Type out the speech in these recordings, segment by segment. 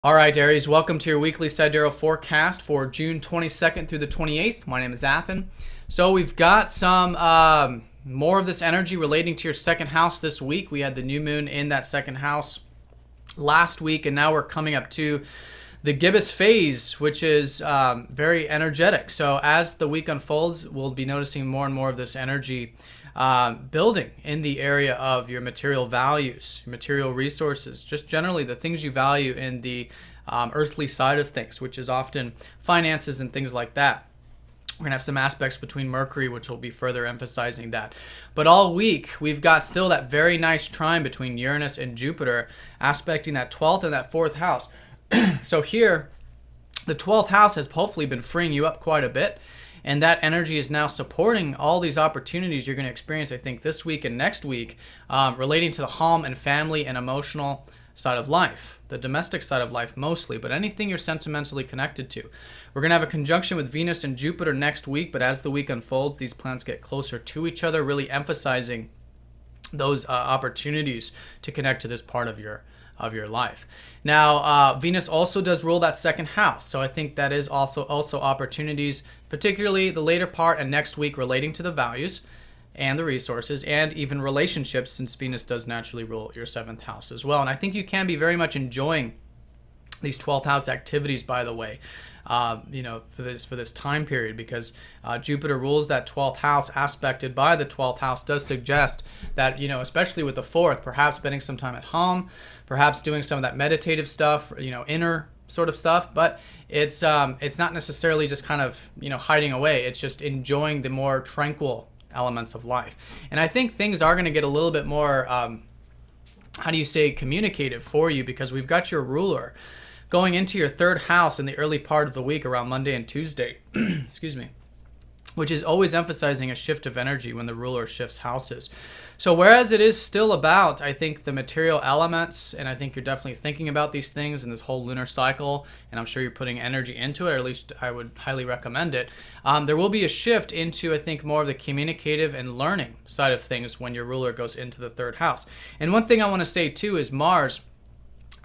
All right, Aries, welcome to your weekly Sidereal forecast for June 22nd through the 28th. My name is Athen. So we've got some more of this energy relating to your second house this week. We had the new moon in that second house last week, and now we're coming up to the gibbous phase, which is very energetic. So as the week unfolds, we'll be noticing more and more of this energy building in the area of your material values, your material resources, just generally the things you value in the earthly side of things, which is often finances and things like that. We're going to have some aspects between Mercury, which will be further emphasizing that. But all week, we've got still that very nice trine between Uranus and Jupiter, aspecting that 12th and that 4th house. So here, the 12th house has hopefully been freeing you up quite a bit. And that energy is now supporting all these opportunities you're going to experience, I think, this week and next week, relating to the home and family and emotional side of life, the domestic side of life mostly, but anything you're sentimentally connected to. We're going to have a conjunction with Venus and Jupiter next week, but as the week unfolds, these planets get closer to each other, really emphasizing those opportunities to connect to this part of your life. Now, Venus also does rule that second house, so I think that is also opportunities, particularly the later part and next week, relating to the values and the resources and even relationships, since Venus does naturally rule your 7th house as well. And I think you can be very much enjoying these 12th house activities, by the way, for this time period, because Jupiter rules that 12th house, aspected by the 12th house, does suggest that, especially with the 4th, perhaps spending some time at home, perhaps doing some of that meditative stuff, inner sort of stuff, but it's not necessarily just kind of, hiding away. It's just enjoying the more tranquil elements of life. And I think things are going to get a little bit more, communicative for you, because we've got your ruler going into your 3rd house in the early part of the week around Monday and Tuesday, excuse me, which is always emphasizing a shift of energy when the ruler shifts houses. So whereas it is still about, I think, the material elements, and I think you're definitely thinking about these things in this whole lunar cycle, and I'm sure you're putting energy into it, or at least I would highly recommend it, there will be a shift into, I think, more of the communicative and learning side of things when your ruler goes into the 3rd house. And one thing I want to say, too, is Mars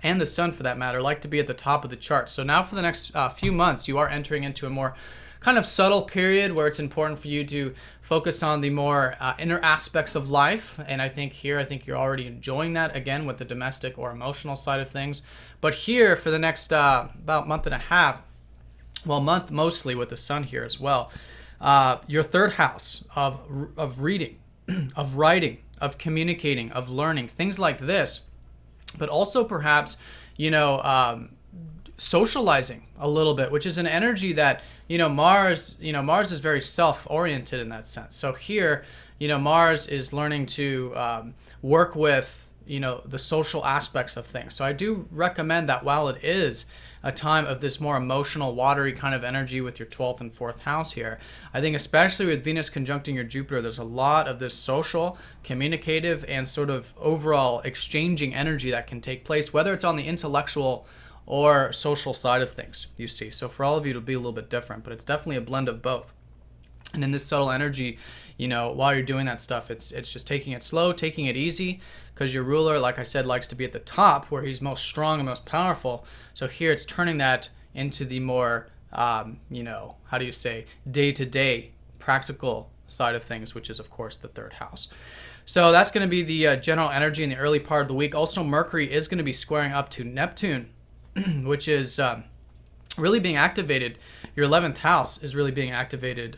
and the Sun, for that matter, like to be at the top of the chart. So now for the next few months, you are entering into a more kind of subtle period where it's important for you to focus on the more inner aspects of life. And I think you're already enjoying that, again, with the domestic or emotional side of things. But here for the next about month and a half, month mostly, with the Sun here as well, your 3rd house of reading, of writing, of communicating, of learning, things like this, but also perhaps, socializing a little bit, which is an energy that, Mars is very self-oriented in that sense. So here, Mars is learning to work with, the social aspects of things. So I do recommend that while it is a time of this more emotional, watery kind of energy with your 12th and 4th house here, I think especially with Venus conjuncting your Jupiter, there's a lot of this social, communicative, and sort of overall exchanging energy that can take place, whether it's on the intellectual or social side of things, you see. So for all of you, it'll be a little bit different, but it's definitely a blend of both. And in this subtle energy, while you're doing that stuff, it's just taking it slow, taking it easy, because your ruler, like I said, likes to be at the top where he's most strong and most powerful. So here it's turning that into the more, day-to-day practical side of things, which is, of course, the 3rd house. So that's going to be the general energy in the early part of the week. Also, Mercury is going to be squaring up to Neptune, which is really being activated. Your 11th house is really being activated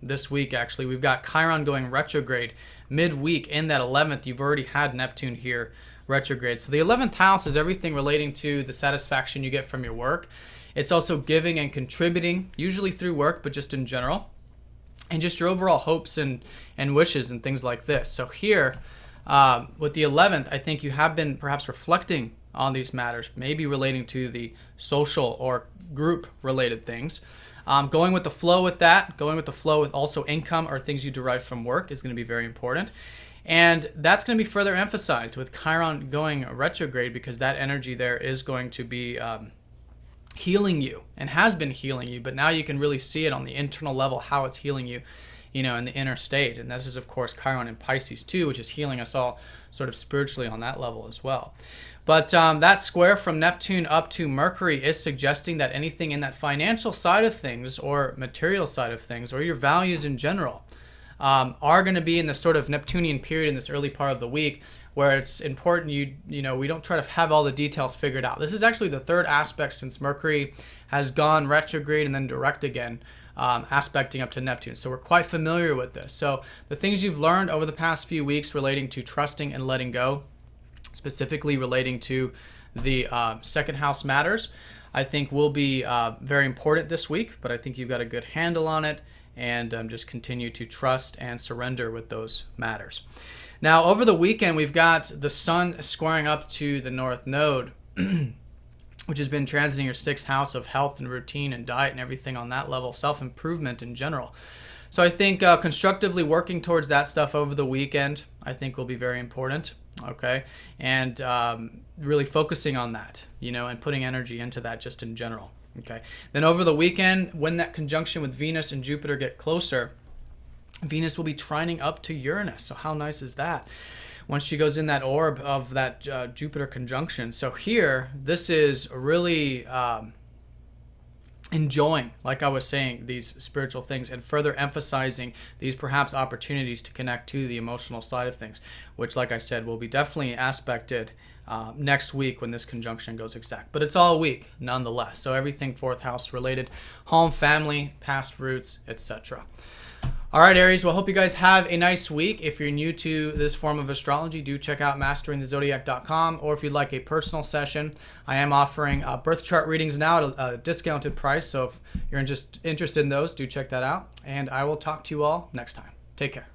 this week, actually. We've got Chiron going retrograde midweek in that 11th. You've already had Neptune here retrograde. So the 11th house is everything relating to the satisfaction you get from your work. It's also giving and contributing, usually through work, but just in general, and just your overall hopes and wishes and things like this. So here, with the 11th, I think you have been perhaps reflecting on these matters, maybe relating to the social or group related things. Going with the flow with that, going with the flow with also income or things you derive from work is going to be very important. And that's going to be further emphasized with Chiron going retrograde, because that energy there is going to be healing you and has been healing you, but now you can really see it on the internal level, how it's healing you in the inner state. And this is, of course, Chiron in Pisces too, which is healing us all sort of spiritually on that level as well. But that square from Neptune up to Mercury is suggesting that anything in that financial side of things or material side of things or your values in general are going to be in the sort of Neptunian period in this early part of the week where it's important you know we don't try to have all the details figured out. This is actually the third aspect since Mercury has gone retrograde and then direct again, aspecting up to Neptune. So we're quite familiar with this. So the things you've learned over the past few weeks relating to trusting and letting go, specifically relating to the second house matters, I think will be very important this week, but I think you've got a good handle on it, and just continue to trust and surrender with those matters. Now, over the weekend, we've got the sun squaring up to the North Node, which has been transiting your sixth house of health and routine and diet and everything on that level, self-improvement in general. So I think constructively working towards that stuff over the weekend, I think will be very important, okay? And really focusing on that, you know, and putting energy into that just in general. Okay. Then over the weekend, when that conjunction with Venus and Jupiter get closer, Venus will be trining up to Uranus. So how nice is that? Once she goes in that orb of that Jupiter conjunction. So here, this is really enjoying, like I was saying, these spiritual things and further emphasizing these perhaps opportunities to connect to the emotional side of things, which, like I said, will be definitely aspected next week when this conjunction goes exact. But it's all week nonetheless. So everything fourth house related, home, family, past roots, etc. All right, Aries. Well, I hope you guys have a nice week. If you're new to this form of astrology, do check out masteringthezodiac.com. Or if you'd like a personal session, I am offering birth chart readings now at a discounted price. So if you're interested in those, do check that out. And I will talk to you all next time. Take care.